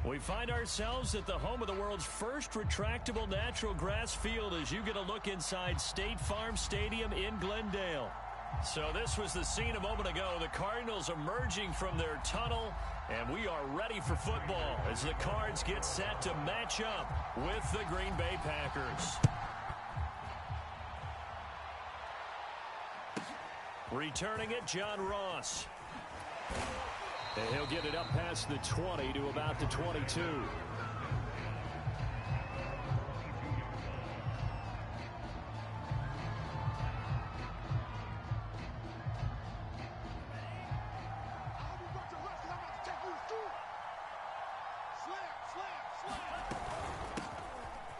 We find ourselves at the home of the world's first retractable natural grass field as you get a look inside State Farm Stadium in Glendale. So this was the scene a moment ago. The Cardinals emerging from their tunnel, and we are ready for football as the Cards get set to match up with the Green Bay Packers. Returning it, John Ross. And he'll get it up past the 20 to about the 22.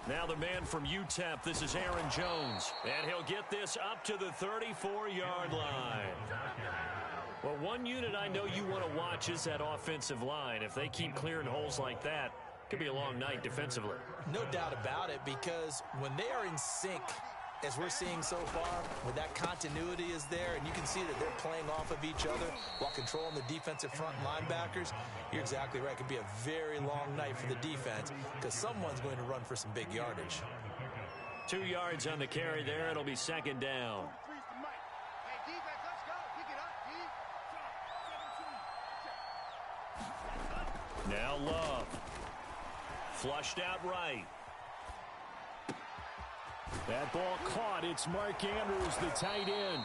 Now the man from UTEP, this is Aaron Jones. And he'll get this up to the 34-yard line. Well, one unit I know you want to watch is that offensive line. If they keep clearing holes like that, it could be a long night defensively. No doubt about it, because when they are in sync, as we're seeing so far, when that continuity is there and you can see that they're playing off of each other while controlling the defensive front linebackers, you're exactly right. It could be a very long night for the defense because someone's going to run for some big yardage. 2 yards on the carry there. It'll be second down. Now Love. Flushed out right. That ball caught. It's Mark Andrews, the tight end.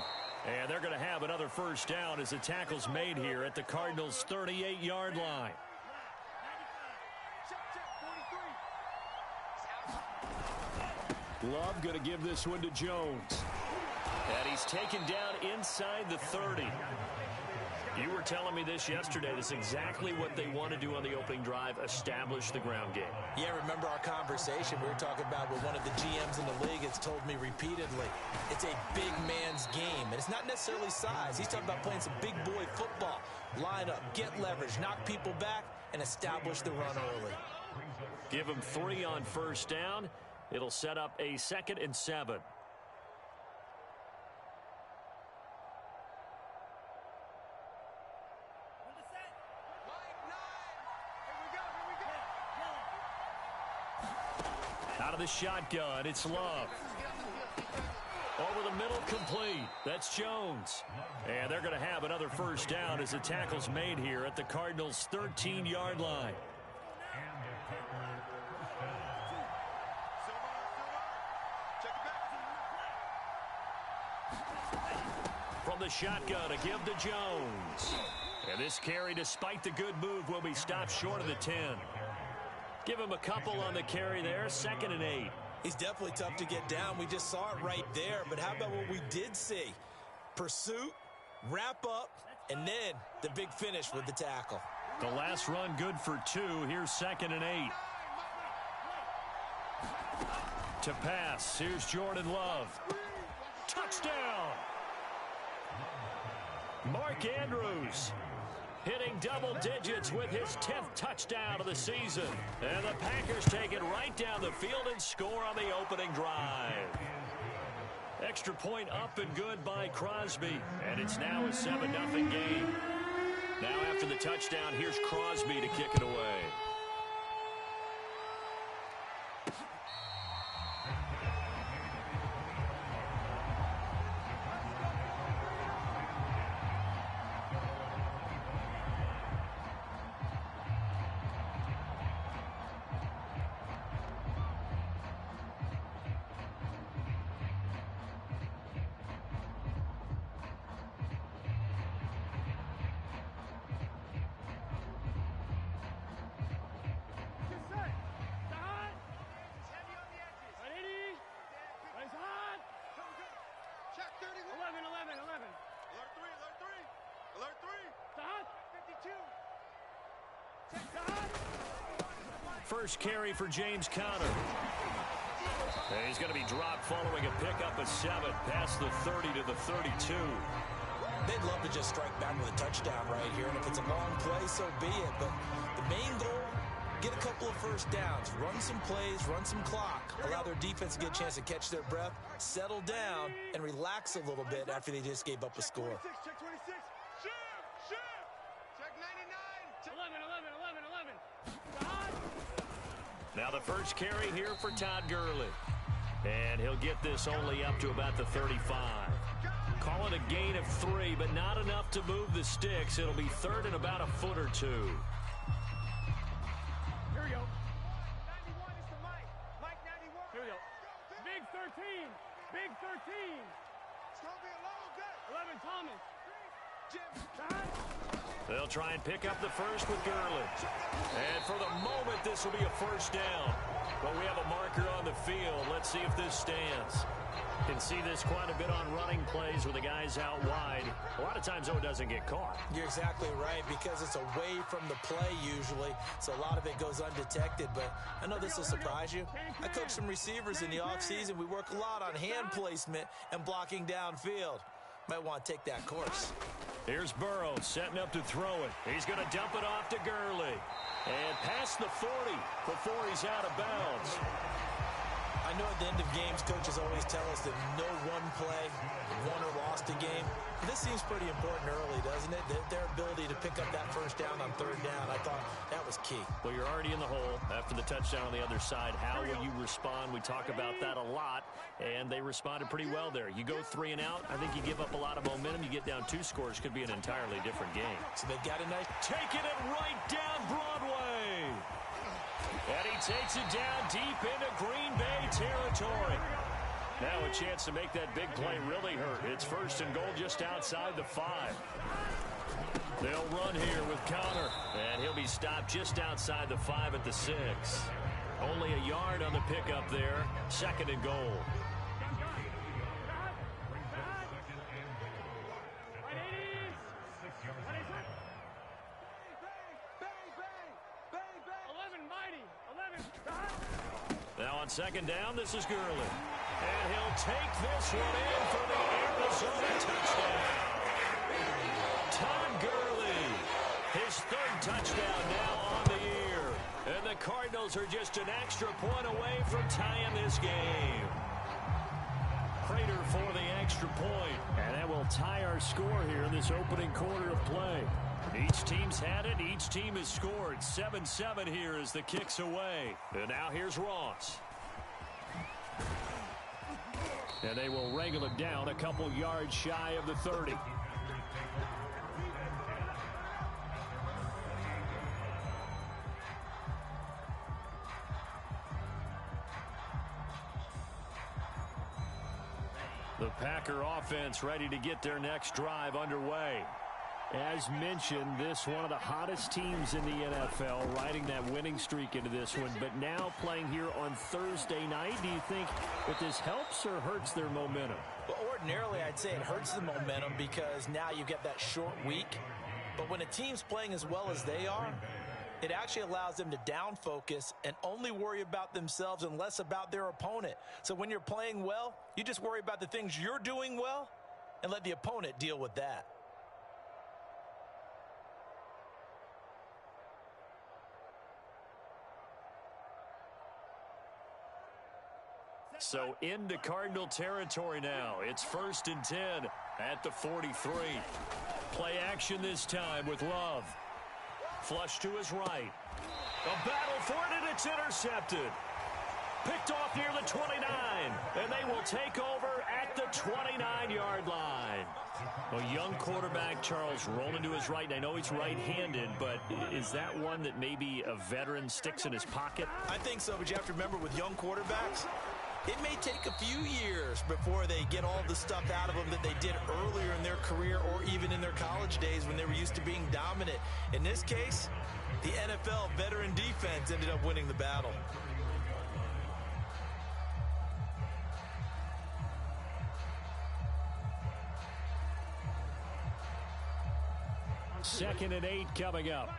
And they're going to have another first down as the tackle's made here at the Cardinals' 38-yard line. Love going to give this one to Jones. And he's taken down inside the 30. You were telling me this yesterday. This is exactly what they want to do on the opening drive, establish the ground game. Yeah, remember our conversation we were talking about what one of the GMs in the league has told me repeatedly. It's a big man's game, and it's not necessarily size. He's talking about playing some big boy football. Line up, get leverage, knock people back, and establish the run early. Give him 3 on first down. It'll set up a 2nd and 7. Out of the shotgun, it's Love. Over the middle, complete. That's Jones. And they're going to have another first down as the tackle's made here at the Cardinals' 13-yard line. From the shotgun, a give to Jones. And this carry, despite the good move, will be stopped short of the 10. Give him a couple on the carry there, 2nd and 8. He's definitely tough to get down. We just saw it right there. But how about what we did see? Pursuit, wrap up, and then the big finish with the tackle. The last run good for 2. Here's 2nd and 8. To pass, here's Jordan Love. Touchdown! Mark Andrews hitting double digits with his 10th touchdown of the season. And the Packers take it right down the field and score on the opening drive. Extra point up and good by Crosby. And it's now a 7-0 game. Now after the touchdown, here's Crosby to kick it away. First carry for James Conner. And he's going to be dropped following a pickup of 7 past the 30 to the 32. They'd love to just strike back with a touchdown right here, and if it's a long play, so be it. But the main goal, get a couple of first downs, run some plays, run some clock, allow their defense to get a chance to catch their breath, settle down, and relax a little bit after they just gave up a score. Check 26. Shift. Check 99. 11. Now the first carry here for Todd Gurley. And he'll get this only up to about the 35. Call it a gain of 3, but not enough to move the sticks. It'll be third and about a foot or two. Here we go. 91 is the Mike. Mike 91. Here we go. Big 13. Big 13. It's going to be a long day. 11 Thomas. They'll try and pick up the first with Gurley. And for the moment, this will be a first down. But we have a marker on the field. Let's see if this stands. Can see this quite a bit on running plays with the guys out wide. A lot of times, though, it doesn't get caught. You're exactly right, because it's away from the play usually, so a lot of it goes undetected. But I know this will surprise you. I coach some receivers in the offseason. We work a lot on hand placement and blocking downfield. Might want to take that course. Here's Burrow setting up to throw it. He's going to dump it off to Gurley. And past the 40 before he's out of bounds. I know at the end of games, coaches always tell us that no one play won or lost a game. This seems pretty important early, doesn't it? Their ability to pick up that first down on third down, I thought that was key. Well, you're already in the hole after the touchdown on the other side. How will you respond? We talk about that a lot, and they responded pretty well there. You go 3 and out, I think you give up a lot of momentum. You get down 2 scores, could be an entirely different game. So they got a nice... Taking it right down Broadway. And he takes it down deep into Green Bay territory. Now a chance to make that big play really hurt. It's first and goal just outside the 5. They'll run here with Connor, and he'll be stopped just outside the 5 at the 6. Only a yard on the pickup there. Second and goal. Now on second down, this is Gurley. And he'll take this one in for the Arizona touchdown. Todd Gurley, his 3rd touchdown now on the year. And the Cardinals are just an extra point away from tying this game. Prater for the extra point. And that will tie our score here in this opening quarter of play. Each team's had it. Each team has scored. 7-7 here as the kick's away. And now here's Ross. And they will wrangle it down a couple yards shy of the 30. The Packer offense ready to get their next drive underway. As mentioned, this one of the hottest teams in the NFL, riding that winning streak into this one, but now playing here on Thursday night. Do you think that this helps or hurts their momentum? Well, ordinarily, I'd say it hurts the momentum because now you get that short week. But when a team's playing as well as they are, it actually allows them to down focus and only worry about themselves and less about their opponent. So when you're playing well, you just worry about the things you're doing well and let the opponent deal with that. So into Cardinal territory now. It's 1st and 10 at the 43. Play action this time with Love. Flush to his right. A battle for it, and it's intercepted. Picked off near the 29, and they will take over at the 29-yard line. A young quarterback, Charles, rolling to his right. I know he's right-handed, but is that one that maybe a veteran sticks in his pocket? I think so, but you have to remember with young quarterbacks, it may take a few years before they get all the stuff out of them that they did earlier in their career or even in their college days when they were used to being dominant. In this case, the NFL veteran defense ended up winning the battle. Second and 8 coming up.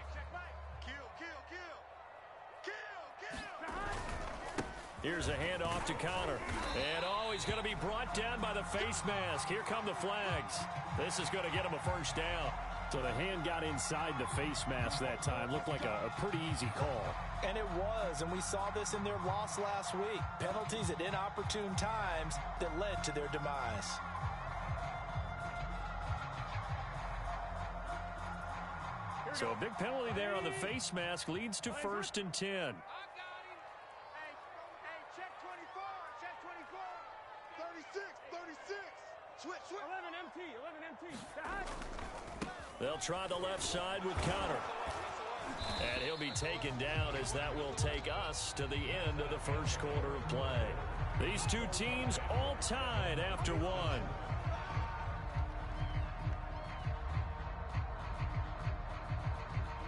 Here's a handoff to Connor. And, he's going to be brought down by the face mask. Here come the flags. This is going to get him a first down. So the hand got inside the face mask that time. Looked like a pretty easy call. And it was, and we saw this in their loss last week. Penalties at inopportune times that led to their demise. So a big penalty there on the face mask leads to 1st and 10. They'll try the left side with Connor. And he'll be taken down as that will take us to the end of the first quarter of play. These two teams all tied after one.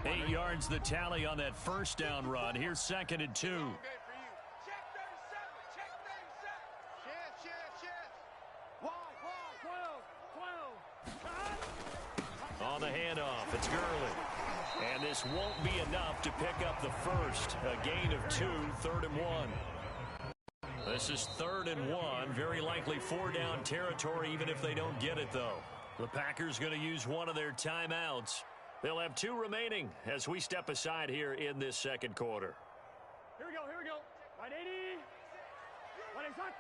Eight yards the tally on that first down run. Here's 2nd and 2. On the handoff, it's Gurley. And this won't be enough to pick up the first. A gain of 2, 3rd and 1. This is 3rd and 1. Very likely 4-down territory, even if they don't get it, though. The Packers going to use one of their timeouts. They'll have 2 remaining as we step aside here in this second quarter. Here we go, here we go. 180. 180.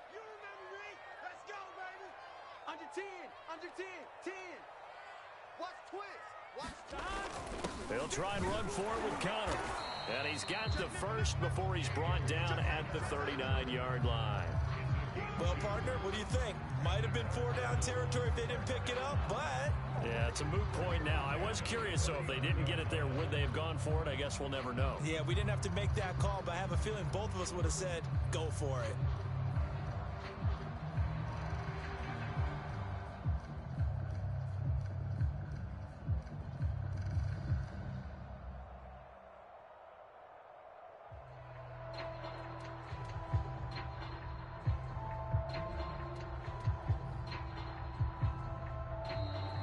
You remember me? Let's go, baby. Under 10, under 10, 10. Watch twist. Watch time. They'll try and run for it with Connor. And he's got the first before he's brought down at the 39-yard line. Well, partner, what do you think? Might have been 4-down territory if they didn't pick it up, but... Yeah, it's a moot point now. I was curious, so if they didn't get it there, would they have gone for it? I guess we'll never know. Yeah, we didn't have to make that call, but I have a feeling both of us would have said, go for it.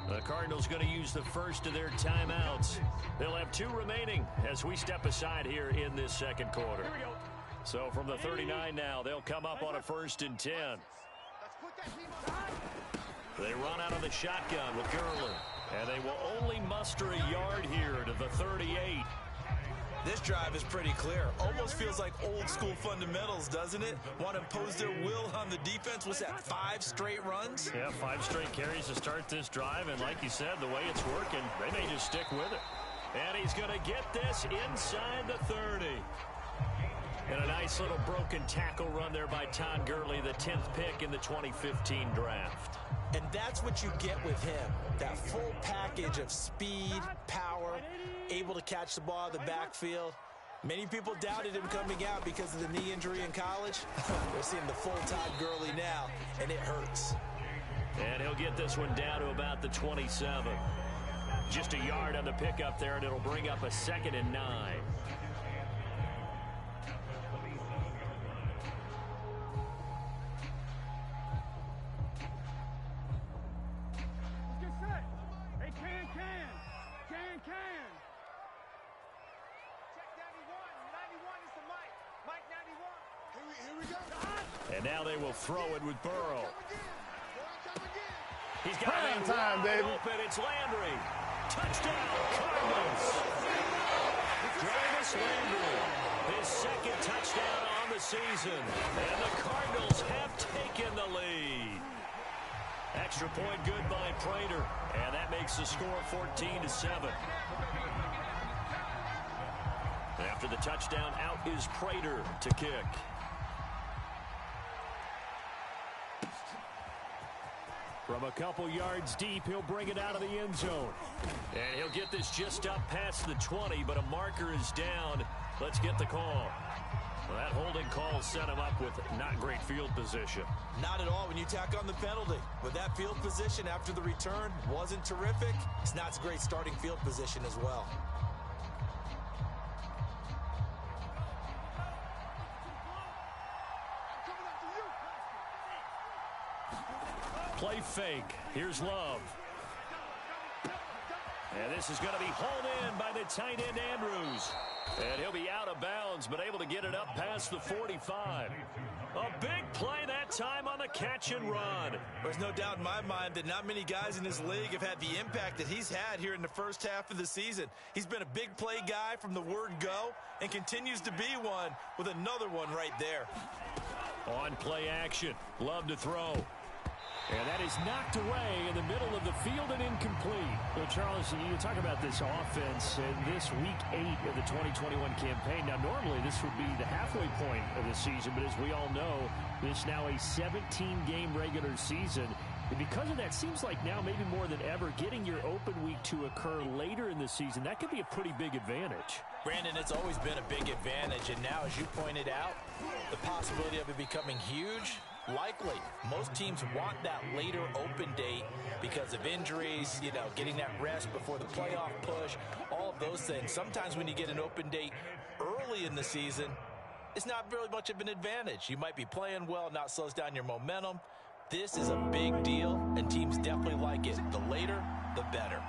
The Cardinals going to use the first of their timeouts. They'll have 2 remaining as we step aside here in this second quarter. So from the 39 now, they'll come up on a 1st and 10. They run out of the shotgun with Gurley. And they will only muster a yard here to the 38. This drive is pretty clear. Almost feels like old school fundamentals, doesn't it? Want to impose their will on the defense. What's that, 5 straight runs? Yeah, 5 straight carries to start this drive. And like you said, the way it's working, they may just stick with it. And he's going to get this inside the 30. And a nice little broken tackle run there by Todd Gurley, the 10th pick in the 2015 draft. And that's what you get with him. That full package of speed, power, able to catch the ball out of the backfield. Many people doubted him coming out because of the knee injury in college. We're seeing the full Todd Gurley now, and it hurts. And he'll get this one down to about the 27. Just a yard on the pickup there, and it'll bring up a 2nd and 9. And now they will throw it with Burrow. He's got a time, baby. Open. It's Landry. Touchdown, Cardinals. Jarvis Landry, his 2nd touchdown on the season. And the Cardinals have taken the lead. Extra point good by Prater. And that makes the score 14-7. After the touchdown, out is Prater to kick. From a couple yards deep, he'll bring it out of the end zone. And he'll get this just up past the 20, but a marker is down. Let's get the call. Well, that holding call set him up with not great field position. Not at all when you tack on the penalty. With that field position after the return wasn't terrific, it's not a great starting field position as well. Play fake. Here's Love. And this is going to be hauled in by the tight end Andrews. And he'll be out of bounds, but able to get it up past the 45. A big play that time on the catch and run. There's no doubt in my mind that not many guys in this league have had the impact that he's had here in the first half of the season. He's been a big play guy from the word go and continues to be one with another one right there. On play action. Love to throw. And that is knocked away in the middle of the field and incomplete. Well, Charles, you talk about this offense in this week 8 of the 2021 campaign. Now, normally this would be the halfway point of the season, but as we all know, this now a 17-game regular season, Because of that, seems like now maybe more than ever, getting your open week to occur later in the season, that could be a pretty big advantage. Brandon, it's always been a big advantage, and now, as you pointed out, the possibility of it becoming huge, likely. Most teams want that later open date because of injuries, you know, getting that rest before the playoff push, all of those things. Sometimes when you get an open date early in the season, it's not really much of an advantage. You might be playing well, not slows down your momentum. This is a big deal, and teams definitely like it. The later, the better.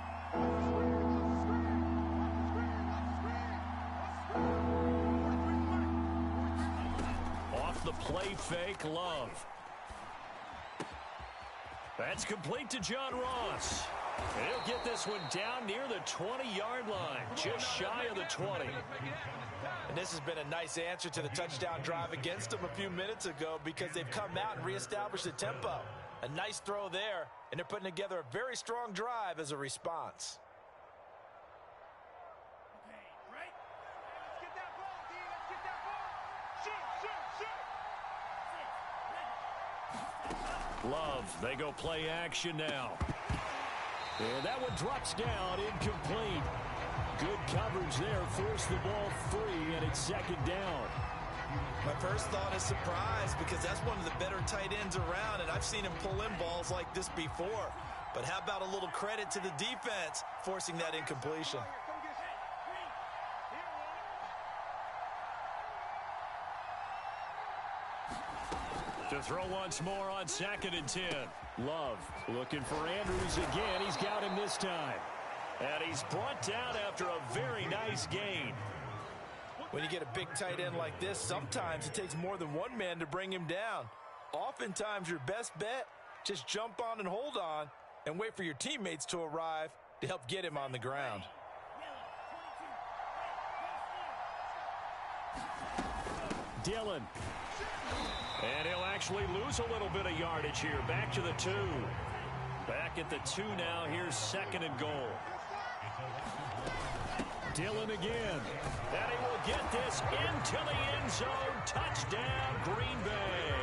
Off the play fake, Love. That's complete to John Ross. He'll get this one down near the 20-yard line, just shy of the 20. And this has been a nice answer to the touchdown drive against them a few minutes ago because they've come out and reestablished the tempo. A nice throw there, and they're putting together a very strong drive as a response. Right? Let's get that ball, D. Let's get that ball. Shoot. Love, they go play action now. And that one drops down, incomplete. Good coverage there, forced the ball free, and it's second down. My first thought is surprise because that's one of the better tight ends around, and I've seen him pull in balls like this before. But how about a little credit to the defense forcing that incompletion? To throw once more on 2nd and 10. Love looking for Andrews again. He's got him this time. And he's brought down after a very nice gain. When you get a big tight end like this, sometimes it takes more than one man to bring him down. Oftentimes, your best bet, just jump on and hold on and wait for your teammates to arrive to help get him on the ground. Dillon. And he'll actually lose a little bit of yardage here. Back to the 2. Back at the 2 now. Here's 2nd and goal. Dillon again. And he will get this into the end zone. Touchdown, Green Bay.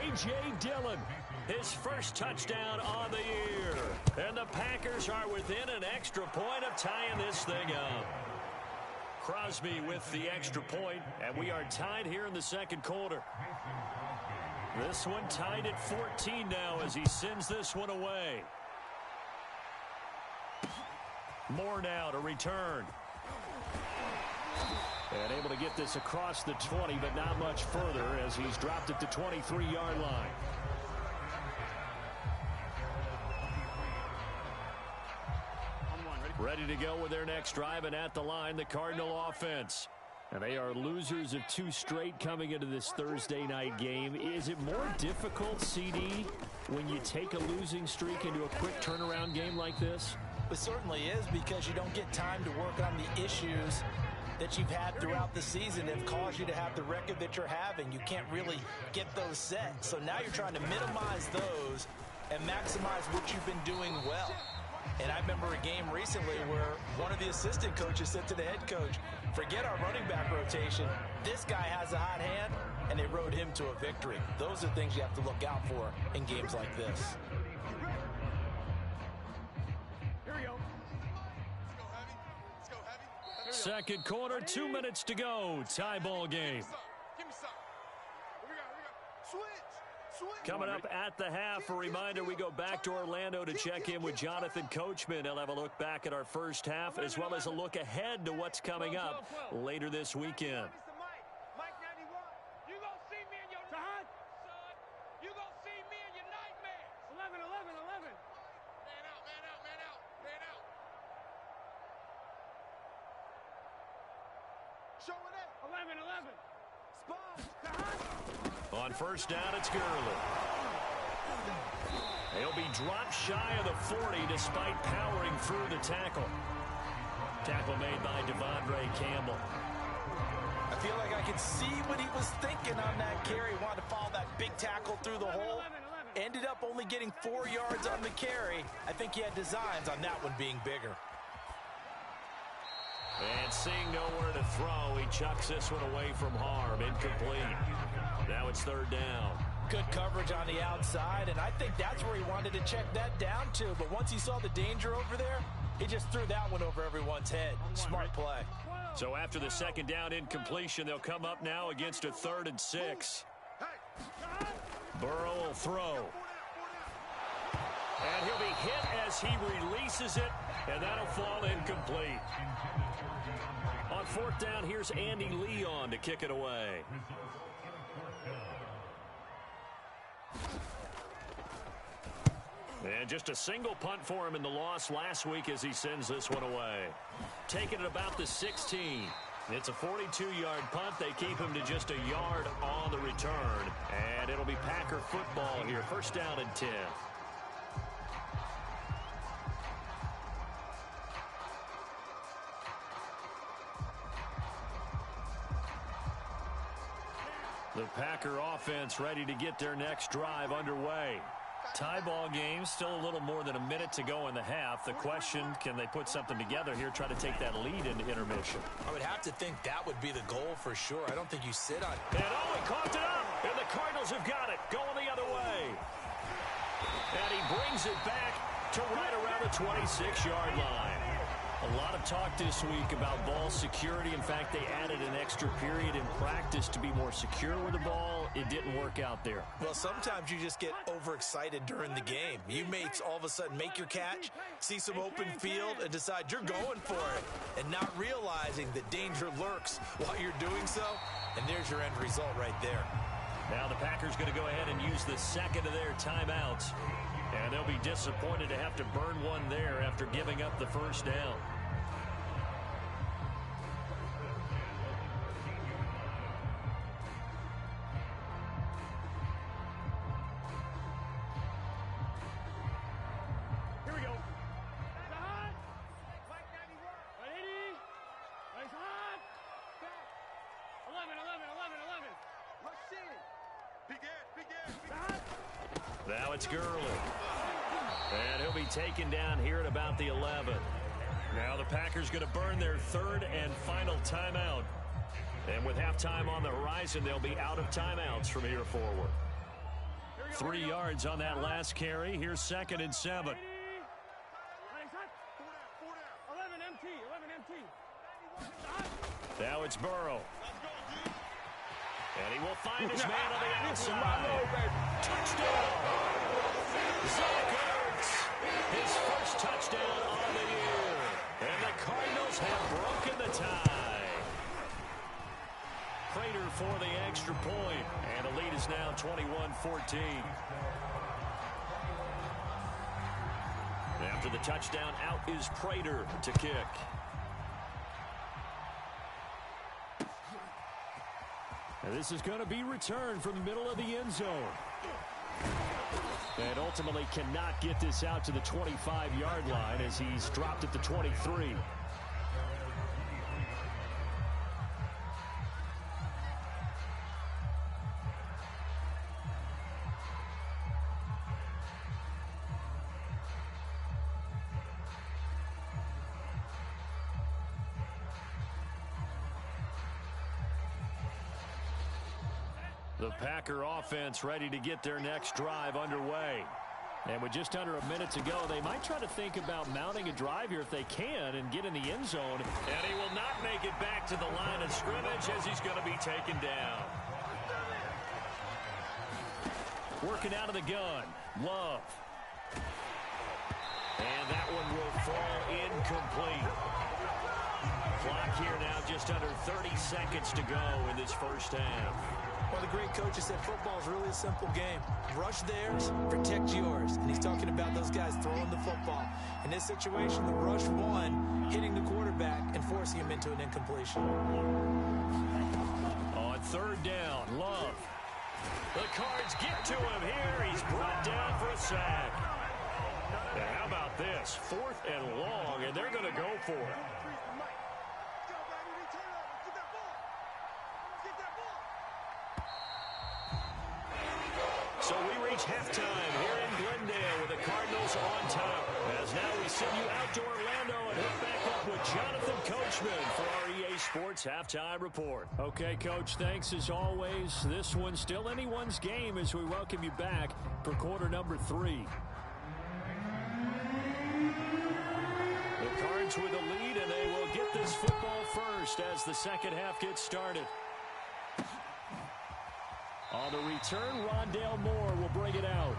A.J. Dillon, his first touchdown on the year. And the Packers are within an extra point of tying this thing up. Crosby with the extra point, and we are tied here in the second quarter. This one tied at 14 now as he sends this one away. Moore now to return. And able to get this across the 20, but not much further as he's dropped at the 23-yard line. Ready to go with their next drive, and at the line, the Cardinal offense. And they are losers of 2 straight coming into this Thursday night game. Is it more difficult, CD, when you take a losing streak into a quick turnaround game like this? It certainly is because you don't get time to work on the issues that you've had throughout the season that have caused you to have the record that you're having. You can't really get those set. So now you're trying to minimize those and maximize what you've been doing well. And I remember a game recently where one of the assistant coaches said to the head coach, forget our running back rotation. This guy has a hot hand, and they rode him to a victory. Those are things you have to look out for in games like this. Here we go. Second quarter, 2 minutes to go. Tie ball game. Give me some. Here we go. Switch. Coming up at the half, a reminder we go back to Orlando to check in with Jonathan Coachman. He'll have a look back at our first half as well as a look ahead to what's coming up later this weekend. Mike 91. You gonna see me in your son. You gonna see me in your nightmares. 11. Man out. Show it up. 11. Spot. On first down, it's Gurley. He'll be dropped shy of the 40 despite powering through the tackle. Tackle made by Devondre Campbell. I feel like I can see what he was thinking on that carry. Wanted to follow that big tackle through the hole. Ended up only getting 4 yards on the carry. I think he had designs on that one being bigger. And seeing nowhere to throw, he chucks this one away from harm. Incomplete. Now it's third down. Good coverage on the outside, and I think that's where he wanted to check that down to. But once he saw the danger over there, he just threw that one over everyone's head. Smart play. So after the second down incompletion, they'll come up now against a 3rd and 6. Burrow will throw. And he'll be hit as he releases it, and that'll fall incomplete. On 4th down, here's Andy Leon to kick it away. And just a single punt for him in the loss last week as he sends this one away. Taking it about the 16. It's a 42-yard punt. They keep him to just a yard on the return. And it'll be Packer football here. 1st down and 10. The Packer offense ready to get their next drive underway. Tie ball game, still a little more than a minute to go in the half. The question, can they put something together here, try to take that lead into intermission? I would have to think that would be the goal for sure. I don't think you sit on it. And he coughed it up, and the Cardinals have got it, going the other way. And he brings it back to right around the 26-yard line. A lot of talk this week about ball security. In fact, they added an extra period in practice to be more secure with the ball. It didn't work out there. Well, sometimes you just get overexcited during the game. You may all of a sudden make your catch, see some open field, and decide you're going for it, and not realizing that danger lurks while you're doing so. And there's your end result right there. Now the Packers going to go ahead and use the second of their timeouts. And they'll be disappointed to have to burn one there after giving up the 1st down. Here we go. Hot. 180. Nice hot. 11. Rush in. Big ass. Now it's Gurley. And he'll be taken down here at about the 11. Now the Packers going to burn their 3rd and final timeout. And with halftime on the horizon, they'll be out of timeouts from here forward. 3 yards on that last carry. Here's 2nd and 7. 11 empty. Now it's Burrow. And he will find his man on the outside. Touchdown! Zach Ertz, his first touchdown on the year. And the Cardinals have broken the tie. Prater for the extra point. And the lead is now 21-14. After the touchdown, out is Prater to kick. And this is going to be returned from the middle of the end zone. And ultimately cannot get this out to the 25-yard line as he's dropped at the 23. The Packer offense ready to get their next drive underway. And with just under a minute to go, they might try to think about mounting a drive here if they can and get in the end zone. And he will not make it back to the line of scrimmage as he's going to be taken down. Working out of the gun, Love. And that one will fall incomplete. Clock here now just under 30 seconds to go in this first half. Well, the great coach said football is really a simple game. Rush theirs, protect yours. And he's talking about those guys throwing the football. In this situation, the rush one, hitting the quarterback and forcing him into an incompletion. On 3rd down, Love. The Cards get to him here. He's brought down for a sack. Now, how about this? 4th and long, and they're going to go for it. So we reach halftime here in Glendale with the Cardinals on top. As now we send you out to Orlando and hook back up with Jonathan Coachman for our EA Sports Halftime Report. Okay, Coach, thanks as always. This one's still anyone's game as we welcome you back for quarter number 3. The Cards with a lead, and they will get this football first as the second half gets started. On the return, Rondale Moore will bring it out.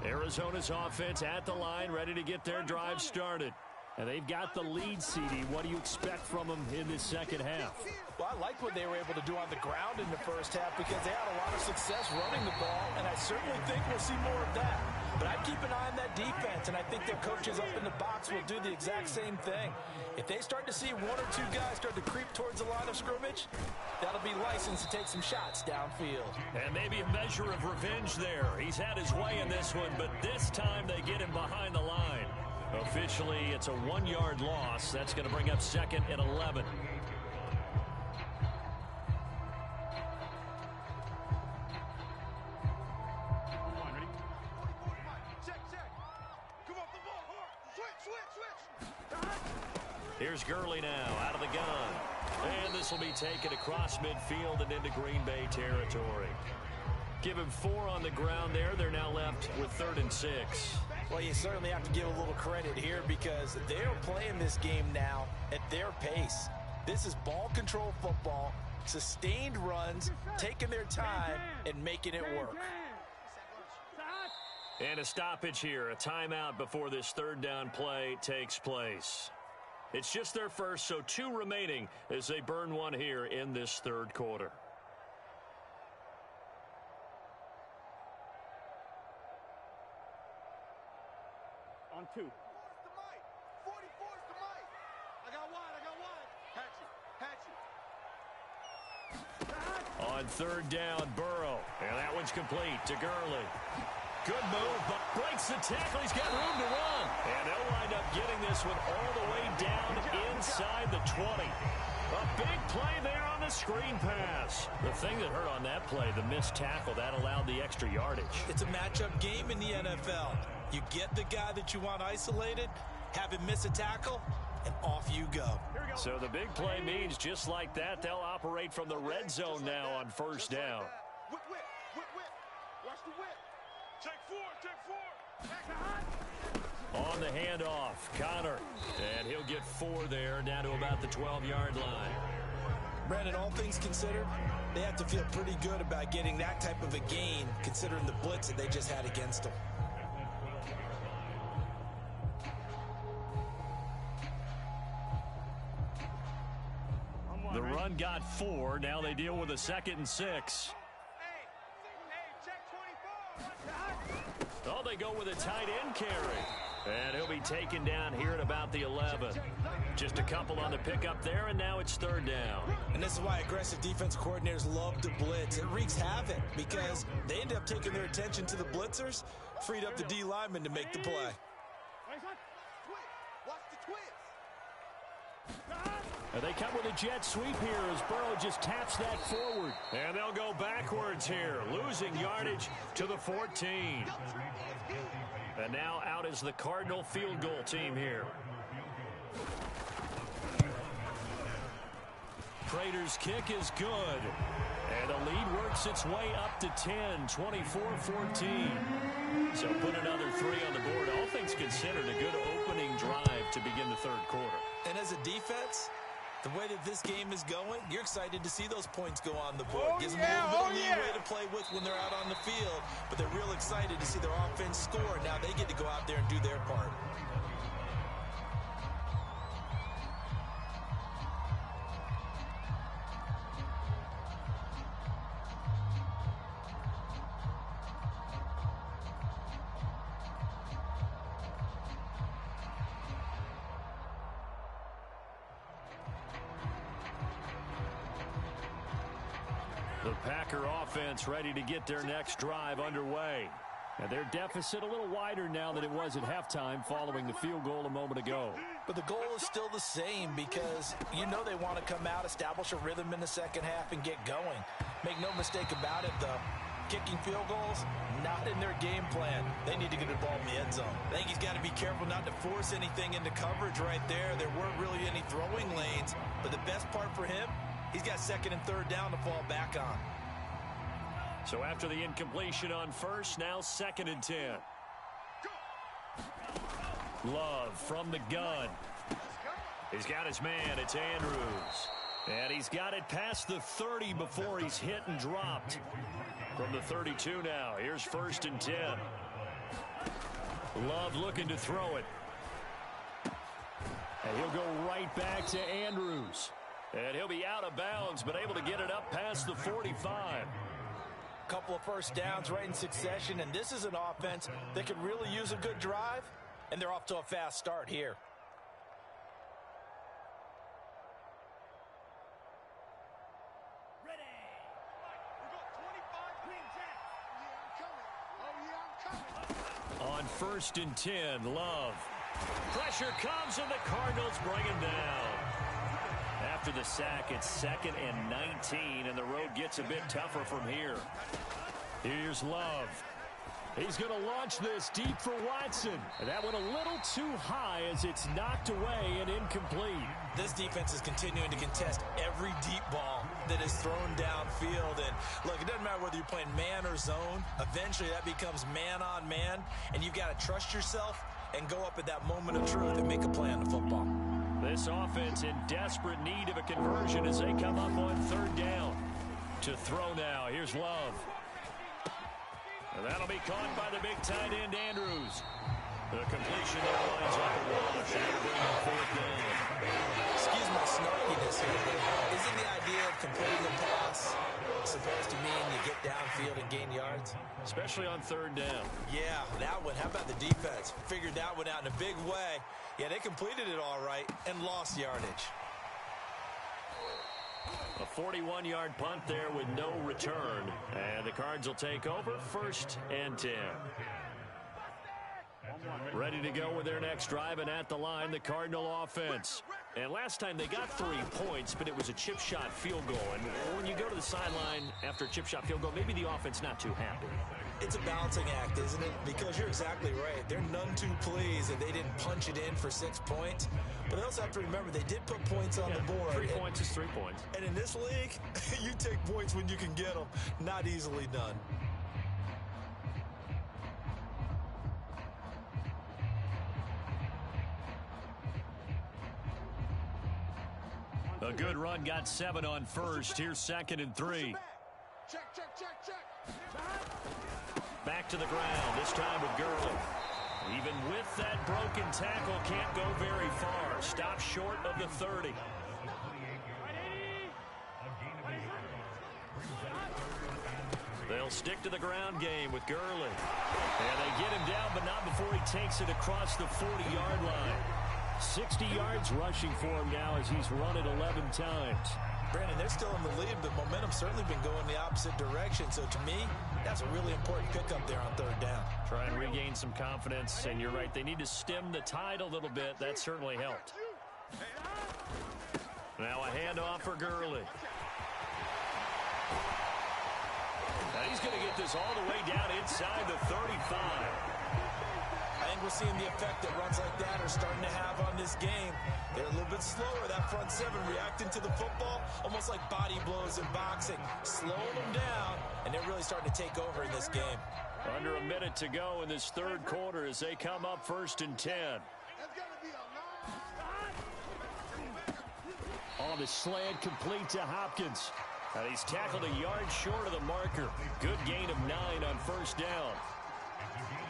Arizona's offense at the line, ready to get their drive started. And they've got the lead, CD. What do you expect from them in this second half? Well, I like what they were able to do on the ground in the first half because they had a lot of success running the ball, and I certainly think we'll see more of that. But I'd keep an eye on that defense, and I think their coaches up in the box will do the exact same thing. If they start to see one or two guys start to creep towards the line of scrimmage, that'll be licensed to take some shots downfield. And maybe a measure of revenge there. He's had his way in this one, but this time they get him behind the line. Officially, it's a 1-yard loss. That's going to bring up 2nd and 11. Here's Gurley now out of the gun. And this will be taken across midfield and into Green Bay territory. Give him 4 on the ground there. They're now left with 3rd and 6. Well, you certainly have to give a little credit here because they're playing this game now at their pace. This is ball control football, sustained runs, taking their time, and making it work. And a stoppage here, a timeout before this 3rd down play takes place. It's just their first, so 2 remaining as they burn one here in this 3rd quarter. On 2. 44's the mic. I got wide. Hatch it. On 3rd down, Burrow. And that one's complete to Gurley. Good move, but breaks the tackle. He's got room to run. And they'll wind up getting this one all the way down inside the 20. A big play there on the screen pass. The thing that hurt on that play, the missed tackle, that allowed the extra yardage. It's a matchup game in the NFL. You get the guy that you want isolated, have him miss a tackle, and off you go. So the big play means just like that, they'll operate from the red zone now on 1st down. Whip. Watch the whip. Take 4. On the handoff, Connor. And he'll get 4 there, down to about the 12-yard line. Brandon, all things considered, they have to feel pretty good about getting that type of a gain, considering the blitz that they just had against them. The run got 4. Now they deal with a 2nd and 6. Hey, check 24. Oh, they go with a tight end carry. And he'll be taken down here at about the 11. Just a couple on the pickup there, and now it's 3rd down. And this is why aggressive defense coordinators love to blitz. It wreaks havoc because they end up taking their attention to the blitzers, freed up the D lineman to make the play. Watch the twist. And they come with a jet sweep here as Burrow just taps that forward. And they'll go backwards here, losing yardage to the 14. And now out is the Cardinal field goal team here. Prater's kick is good. And the lead works its way up to 10, 24-14. So put another 3 on the board. All things considered, a good opening drive to begin the 3rd quarter. And as a defense, the way that this game is going, you're excited to see those points go on the board. Gives them a little bit of leeway to play with when they're out on the field. But they're real excited to see their offense score. Now they get to go out there and do their part. The Packer offense ready to get their next drive underway. And their deficit a little wider now than it was at halftime following the field goal a moment ago. But the goal is still the same because you know they want to come out, establish a rhythm in the second half, and get going. Make no mistake about it, though. Kicking field goals, not in their game plan. They need to get the ball in the end zone. I think he's got to be careful not to force anything into coverage right there. There weren't really any throwing lanes. But the best part for him, he's got second and third down to fall back on. So after the incompletion on first, now 2nd and 10. Love from the gun. He's got his man. It's Andrews. And he's got it past the 30 before he's hit and dropped. From the 32 now, here's 1st and 10. Love looking to throw it. And he'll go right back to Andrews. And he'll be out of bounds, but able to get it up past the 45. Couple of first downs right in succession, and this is an offense that could really use a good drive, and they're off to a fast start here. On 1st and 10, Love. Pressure comes, and the Cardinals bring him down. After the sack, it's 2nd and 19, and the road gets a bit tougher from here. Here's Love. He's going to launch this deep for Watson. And that went a little too high as it's knocked away and incomplete. This defense is continuing to contest every deep ball that is thrown downfield. And look, it doesn't matter whether you're playing man or zone. Eventually, that becomes man on man, and you've got to trust yourself and go up at that moment of truth and make a play on the football. This offense in desperate need of a conversion as they come up on 3rd down. To throw now, here's Love. And that'll be caught by the big tight end, Andrews. The completion there lines up a wash. And it'll bring up 4th down. Excuse my snarkiness here, but isn't the idea of completing a pass supposed to mean you get downfield and gain yards? Especially on 3rd down. Yeah, that one. How about the defense? Figured that one out in a big way. Yeah, they completed it all right and lost yardage. A 41-yard punt there with no return. And the Cards will take over 1st and 10. Ready to go with their next drive, and at the line, the Cardinal offense. And last time they got 3 points, but it was a chip shot field goal. And when you go to the sideline after a chip shot field goal, maybe the offense not too happy. It's a balancing act, isn't it? Because you're exactly right. They're none too pleased that they didn't punch it in for 6 points. But they also have to remember they did put points on the board. 3 points is 3 points. And in this league, you take points when you can get them. Not easily done. A good run, got 7 on first. Here's 2nd and 3. Check. Back to the ground, this time with Gurley. Even with that broken tackle, can't go very far. Stops short of the 30. They'll stick to the ground game with Gurley. And they get him down, but not before he takes it across the 40-yard line. 60 yards rushing for him now as he's run it 11 times. Brandon, they're still in the lead, but momentum's certainly been going the opposite direction. So to me, that's a really important pickup there on 3rd down. Try and regain some confidence, and you're right, they need to stem the tide a little bit. That certainly helped. Now a handoff for Gurley. Now he's going to get this all the way down inside the 35. I think we're seeing the effect that runs like that are starting to have on this game. They're a little bit slower, that front 7 reacting to the football, almost like body blows in boxing, slowing them down, and they're really starting to take over in this game. Under a minute to go in this 3rd quarter as they come up 1st and 10. On the slant, complete to Hopkins. And he's tackled a yard short of the marker. Good gain of 9 on 1st down.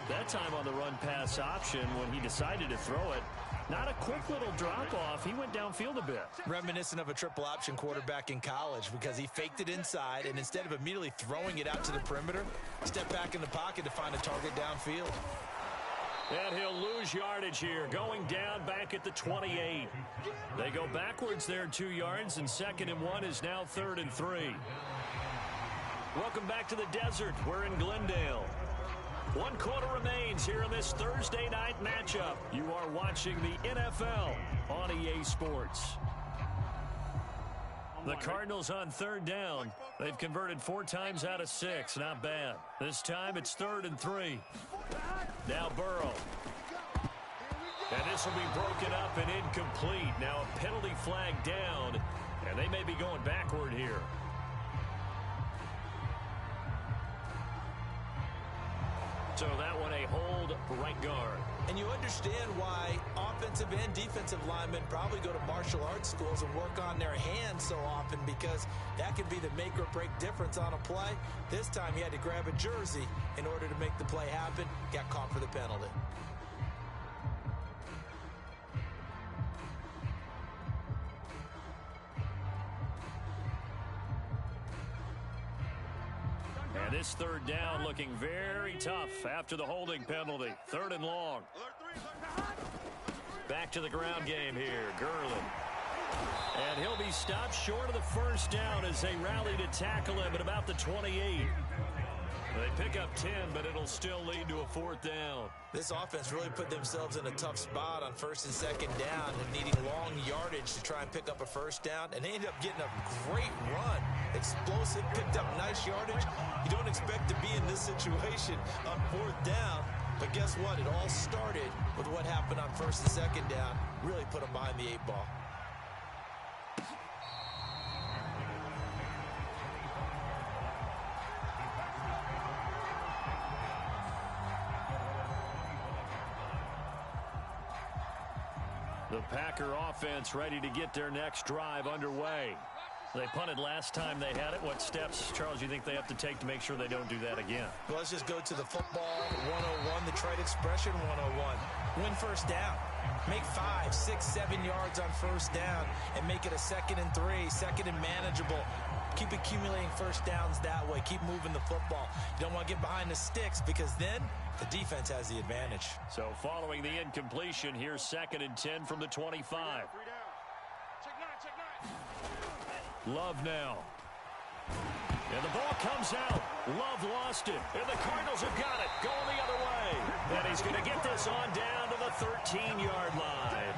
That time on the run-pass option when he decided to throw it. Not a quick little drop-off. He went downfield a bit. Reminiscent of a triple option quarterback in college because he faked it inside, and instead of immediately throwing it out to the perimeter, stepped back in the pocket to find a target downfield. And he'll lose yardage here, going down back at the 28. They go backwards there 2 yards, and 2nd and 1 is now 3rd and 3. Welcome back to the desert. We're in Glendale. 1 quarter remains here in this Thursday night matchup. You are watching the NFL on EA Sports. The Cardinals on 3rd down. They've converted 4 times out of 6. Not bad. This time it's 3rd and 3. Now Burrow. And this will be broken up and incomplete. Now a penalty flag down, and they may be going backward here. So that one a hold right guard. And you understand why offensive and defensive linemen probably go to martial arts schools and work on their hands so often, because that can be the make or break difference on a play. This time he had to grab a jersey in order to make the play happen. Got caught for the penalty. And this 3rd down looking very tough after the holding penalty. 3rd and long. Back to the ground game here. Gurley. And he'll be stopped short of the 1st down as they rally to tackle him at about the 28. They pick up 10, but it'll still lead to a 4th down. This offense really put themselves in a tough spot on 1st and 2nd down and needing long yardage to try and pick up a 1st down. And they ended up getting a great run. Explosive, picked up nice yardage. You don't expect to be in this situation on 4th down. But guess what? It all started with what happened on 1st and 2nd down. Really put them behind the 8 ball. The Packer offense ready to get their next drive underway. They punted last time they had it. What steps, Charles, do you think they have to take to make sure they don't do that again? Well, let's just go to the football 101, the trade expression 101. Win 1st down. Make 5, 6, 7 yards on 1st down and make it a 2nd and 3, 2nd and manageable. Keep accumulating 1st downs that way. Keep moving the football. You don't want to get behind the sticks, because then the defense has the advantage. So following the incompletion, here's 2nd and 10 from the 25. Love now. And the ball comes out. Love lost it. And the Cardinals have got it. Going the other way. And he's going to get this on down to the 13-yard line.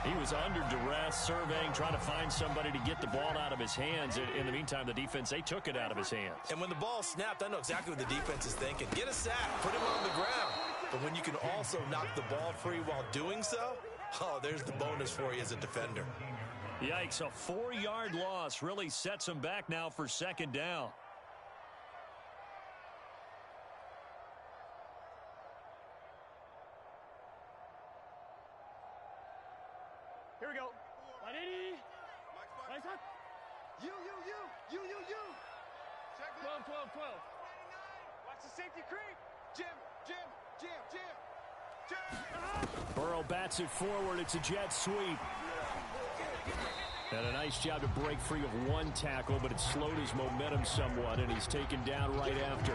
He was under duress, surveying, trying to find somebody to get the ball out of his hands. In the meantime, the defense, they took it out of his hands. And when the ball snapped, I know exactly what the defense is thinking. Get a sack. Put him on the ground. But when you can also knock the ball free while doing so, oh, there's the bonus for you as a defender. Yikes, a 4-yard loss really sets him back now for 2nd down. Here we go. 180. Nice hot. You. 12. Watch the safety creep. Jim. Burrow bats it forward. It's a jet sweep. And a nice job to break free of one tackle, but it slowed his momentum somewhat, and he's taken down right after.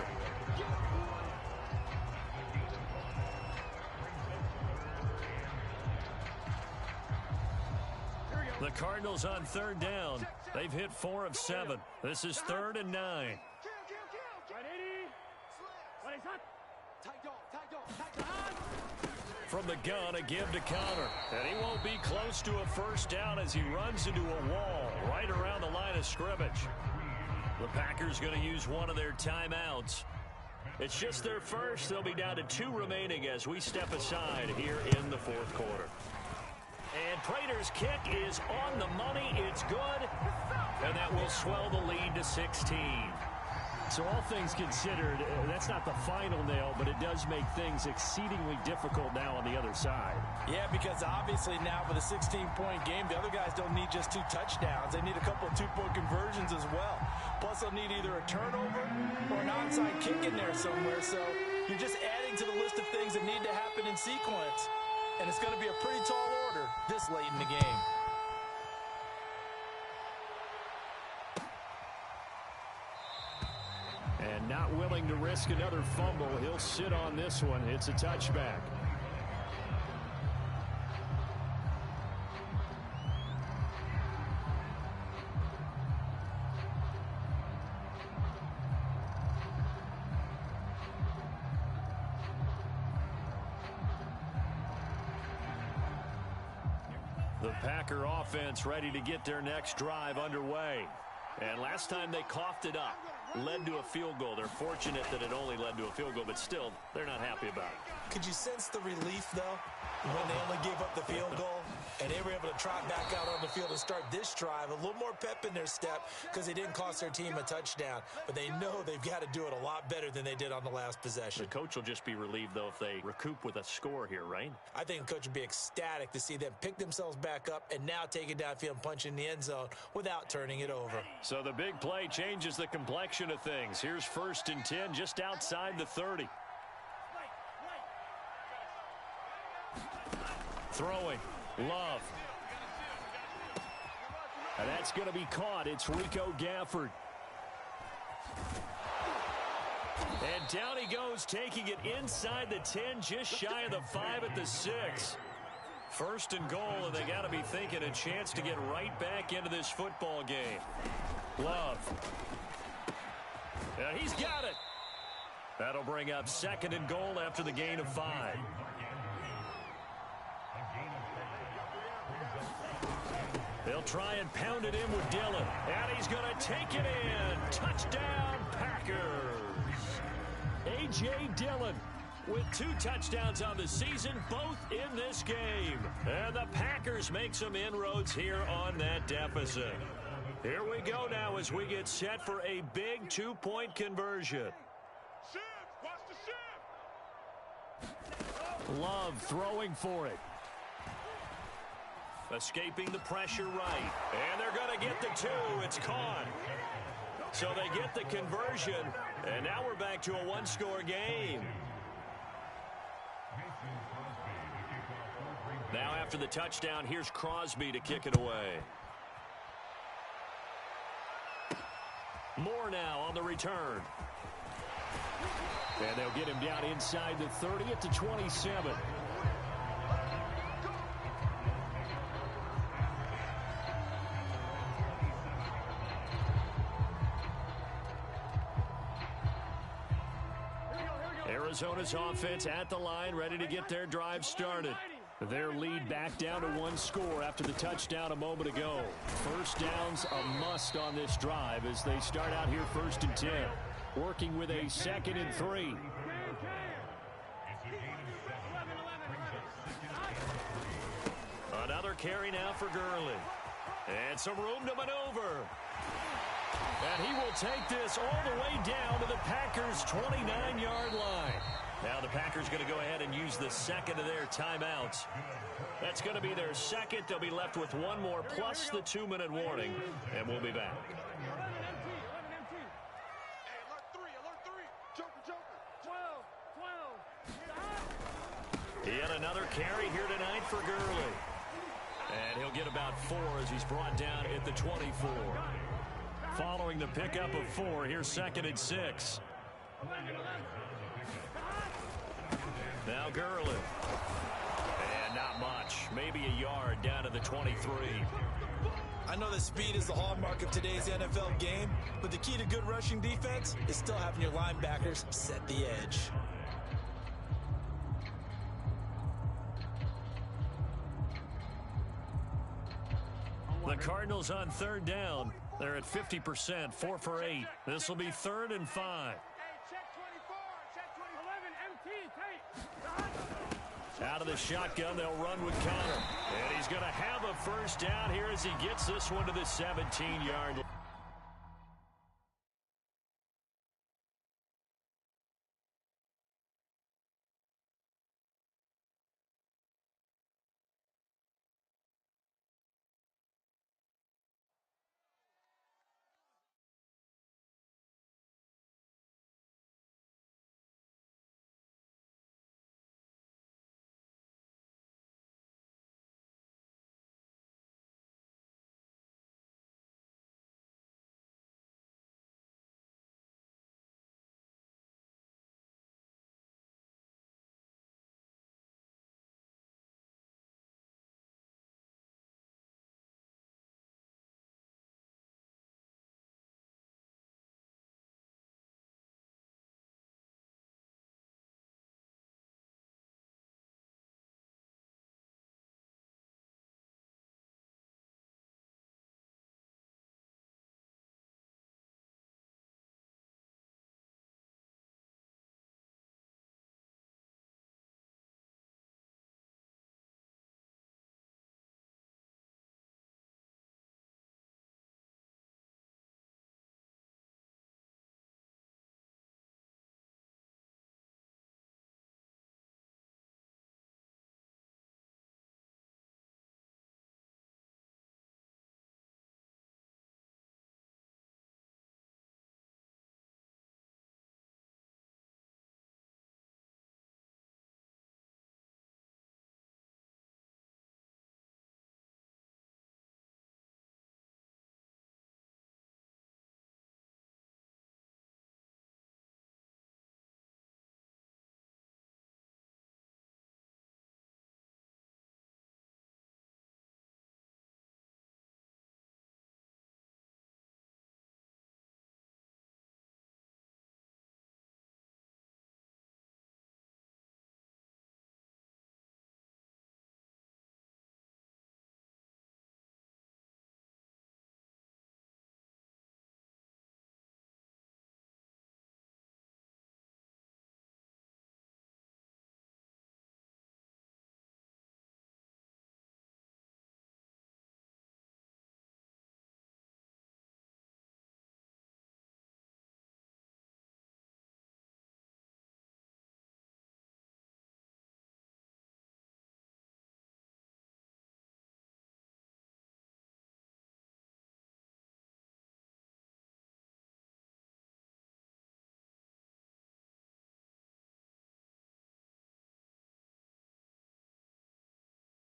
The Cardinals on 3rd down. They've hit 4 of 7. This is 3rd and 9. 180. Hot. Tight dog. From the gun, a give to Connor. And he won't be close to a 1st down as he runs into a wall right around the line of scrimmage. The Packers going to use one of their timeouts. It's just their first. They'll be down to 2 remaining as we step aside here in the 4th quarter. And Prater's kick is on the money. It's good. And that will swell the lead to 16. So all things considered, that's not the final nail, but it does make things exceedingly difficult now on the other side. Yeah, because obviously now with a 16-point game, the other guys don't need just 2 touchdowns. They need a couple of 2-point conversions as well. Plus, they'll need either a turnover or an onside kick in there somewhere. So you're just adding to the list of things that need to happen in sequence. And it's going to be a pretty tall order this late in the game. And not willing to risk another fumble, he'll sit on this one. It's a touchback. The Packer offense ready to get their next drive underway. And last time they coughed it up, led to a field goal. They're fortunate that it only led to a field goal, but still, they're not happy about it. Could you sense the relief, though, when they only gave up the field goal and they were able to trot back out on the field and start this drive? A little more pep in their step because they didn't cost their team a touchdown, but they know they've got to do it a lot better than they did on the last possession. The coach will just be relieved, though, if they recoup with a score here, right? I think the coach would be ecstatic to see them pick themselves back up and now take it downfield and punch in the end zone without turning it over. So the big play changes the complexion of things. Here's 1st and 10 just outside the 30. Throwing. Love. And that's going to be caught. It's Rico Gafford. And down he goes, taking it inside the 10, just shy of the 5 at the 6. 1st and goal, and they got to be thinking a chance to get right back into this football game. Love. And he's got it. That'll bring up 2nd and goal after the gain of 5. They'll try and pound it in with Dillon. And he's going to take it in. Touchdown, Packers. A.J. Dillon with 2 touchdowns on the season, both in this game. And the Packers make some inroads here on that deficit. Here we go now as we get set for a big 2-point conversion. Shift! Watch the shift! Love throwing for it. Escaping the pressure right. And they're going to get the 2. It's caught. So they get the conversion. And now we're back to a 1-score game. Now after the touchdown, here's Crosby to kick it away. Moore now on the return. And they'll get him down inside the 30 at the 27. Arizona's offense at the line, ready to get their drive started. Their lead back down to 1 score after the touchdown a moment ago. 1st down's a must on this drive as they start out here 1st and 10. Working with a 2nd and 3. Another carry now for Gurley. And some room to maneuver. And he will take this all the way down to the Packers' 29-yard line. Now the Packers going to go ahead and use the 2nd of their timeouts. That's going to be their 2nd. They'll be left with 1 more plus the 2-minute warning. And we'll be back. Yet another carry here tonight for Gurley. And he'll get about 4 as he's brought down at the 24. Following the pickup of 4, here's 2nd and 6. Now Gurley. And not much. Maybe a yard down to the 23. I know that speed is the hallmark of today's NFL game, but the key to good rushing defense is still having your linebackers set the edge. The Cardinals on 3rd down. They're at 50%, 4 for 8. This will be 3rd and 5. Out of the shotgun, they'll run with Connor. And he's going to have a 1st down here as he gets this one to the 17-yard line.